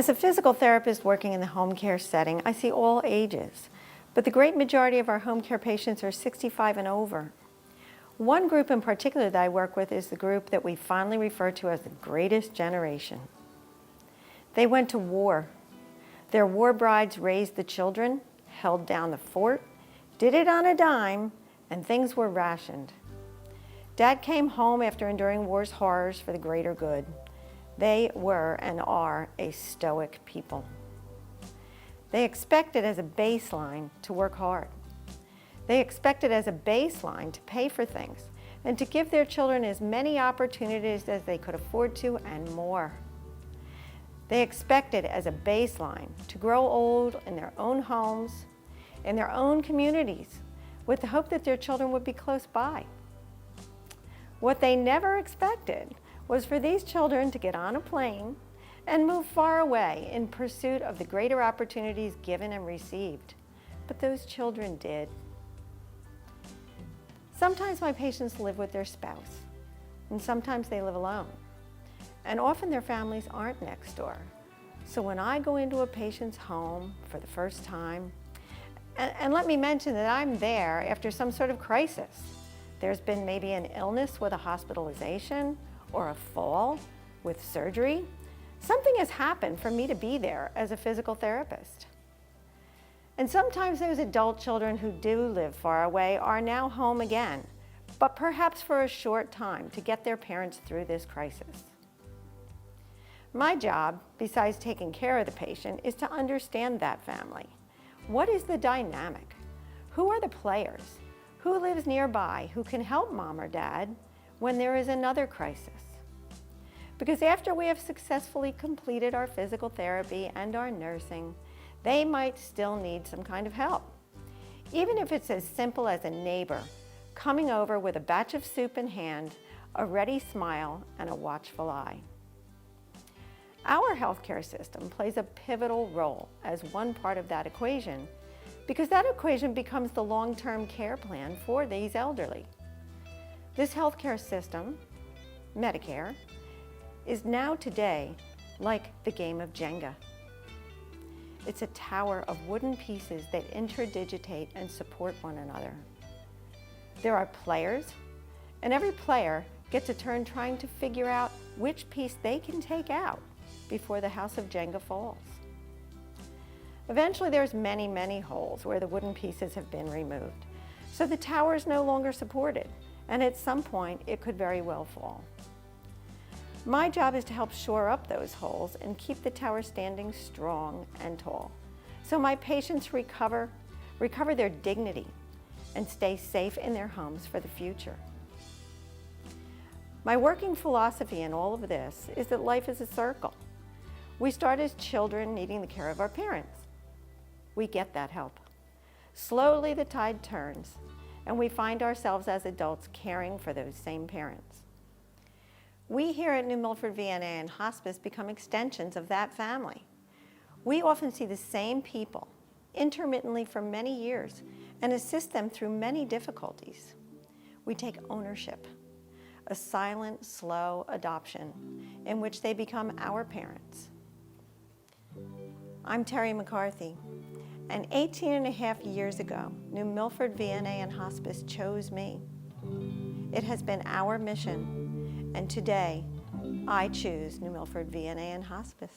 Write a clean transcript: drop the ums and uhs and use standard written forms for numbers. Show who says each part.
Speaker 1: As a physical therapist working in the home care setting, I see all ages, but the great majority of our home care patients are 65 and over. One group in particular that I work with is the group that we fondly refer to as the greatest generation. They went to war. Their war brides raised the children, held down the fort, did it on a dime, and things were rationed. Dad came home after enduring war's horrors for the greater good. They were and are a stoic people. They expected as a baseline to work hard. They expected as a baseline to pay for things and to give their children as many opportunities as they could afford to and more. They expected as a baseline to grow old in their own homes, in their own communities, with the hope that their children would be close by. What they never expected was for these children to get on a plane and move far away in pursuit of the greater opportunities given and received. But those children did. Sometimes my patients live with their spouse, and sometimes they live alone. And often their families aren't next door. So when I go into a patient's home for the first time, and let me mention that I'm there after some sort of crisis. There's been maybe an illness with a hospitalization or a fall with surgery. Something has happened for me to be there as a physical therapist. And sometimes those adult children who do live far away are now home again, but perhaps for a short time to get their parents through this crisis. My job, besides taking care of the patient, is to understand that family. What is the dynamic? Who are the players? Who lives nearby who can help mom or dad when there is another crisis? Because after we have successfully completed our physical therapy and our nursing, they might still need some kind of help. Even if it's as simple as a neighbor coming over with a batch of soup in hand, a ready smile, and a watchful eye. Our healthcare system plays a pivotal role as one part of that equation because that equation becomes the long-term care plan for these elderly. This healthcare system, Medicare, is now today like the game of Jenga. It's a tower of wooden pieces that interdigitate and support one another. There are players, and every player gets a turn trying to figure out which piece they can take out before the house of Jenga falls. Eventually there's many, many holes where the wooden pieces have been removed. So the tower is no longer supported, and at some point it could very well fall. My job is to help shore up those holes and keep the tower standing strong and tall, so my patients recover their dignity and stay safe in their homes for the future. My working philosophy in all of this is that life is a circle. We start as children needing the care of our parents. We get that help. Slowly the tide turns, and we find ourselves as adults caring for those same parents. We here at MIlford VNA and Hospice become extensions of that family. We often see the same people intermittently for many years and assist them through many difficulties. We take ownership, a silent, slow adoption in which they become our parents. I'm Terry McCarthy, and 18 and a half years ago, MIlford VNA and Hospice chose me. It has been our mission, and today, I choose MIlford VNA and Hospice.